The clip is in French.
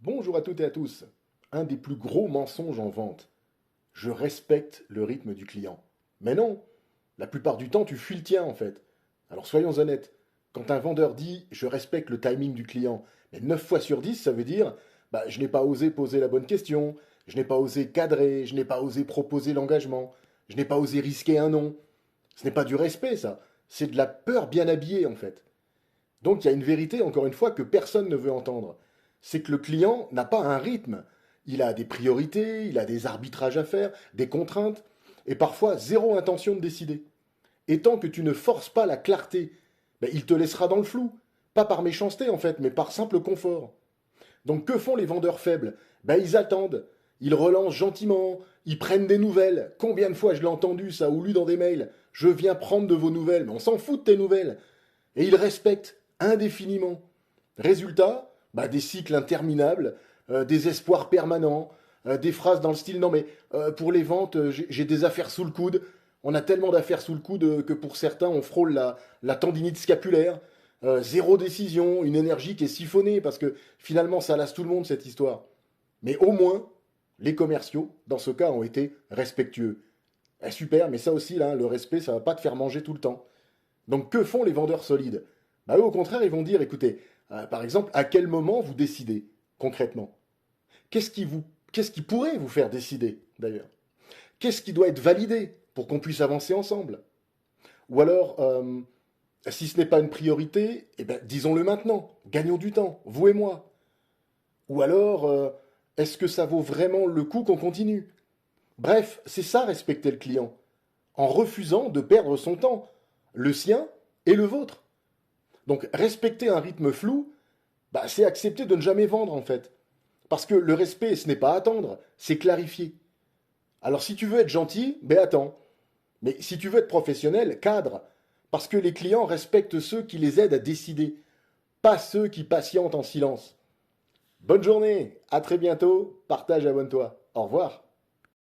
Bonjour à toutes et à tous. Un des plus gros mensonges en vente. Je respecte le rythme du client. Mais non, la plupart du temps, tu fuis le tien en fait. Alors soyons honnêtes. Quand un vendeur dit je respecte le timing du client, mais 9 fois sur 10, ça veut dire je n'ai pas osé poser la bonne question, je n'ai pas osé cadrer, je n'ai pas osé proposer l'engagement, je n'ai pas osé risquer un non. Ce n'est pas du respect ça, c'est de la peur bien habillée en fait. Donc il y a une vérité, encore une fois, que personne ne veut entendre. C'est que le client n'a pas un rythme. Il a des priorités, il a des arbitrages à faire, des contraintes, et parfois zéro intention de décider. Et tant que tu ne forces pas la clarté, il te laissera dans le flou. Pas par méchanceté en fait, mais par simple confort. Donc que font les vendeurs faibles? Ils attendent, ils relancent gentiment, ils prennent des nouvelles. Combien de fois je l'ai entendu ça ou lu dans des mails? Je viens prendre de vos nouvelles, mais on s'en fout de tes nouvelles. Et ils respectent indéfiniment. Résultat, des cycles interminables, des espoirs permanents, des phrases dans le style non mais pour les ventes, j'ai des affaires sous le coude. On a tellement d'affaires sous le coude que pour certains on frôle la tendinite scapulaire. Zéro décision, une énergie qui est siphonnée parce que finalement ça lasse tout le monde cette histoire. Mais au moins, les commerciaux, dans ce cas, ont été respectueux. Super, mais ça aussi, là, le respect, ça va pas te faire manger tout le temps. Donc que font les vendeurs solides? Eux, au contraire, ils vont dire, écoutez, par exemple, à quel moment vous décidez concrètement? Qu'est-ce qui pourrait vous faire décider, d'ailleurs? Qu'est-ce qui doit être validé pour qu'on puisse avancer ensemble? Ou alors, si ce n'est pas une priorité, disons-le maintenant, gagnons du temps, vous et moi. Ou alors, est-ce que ça vaut vraiment le coup qu'on continue? Bref, c'est ça respecter le client, en refusant de perdre son temps, le sien et le vôtre. Donc respecter un rythme flou, c'est accepter de ne jamais vendre en fait. Parce que le respect, ce n'est pas attendre, c'est clarifier. Alors si tu veux être gentil, attends. Mais si tu veux être professionnel, cadre. Parce que les clients respectent ceux qui les aident à décider, pas ceux qui patientent en silence. Bonne journée, à très bientôt, partage, abonne-toi. Au revoir.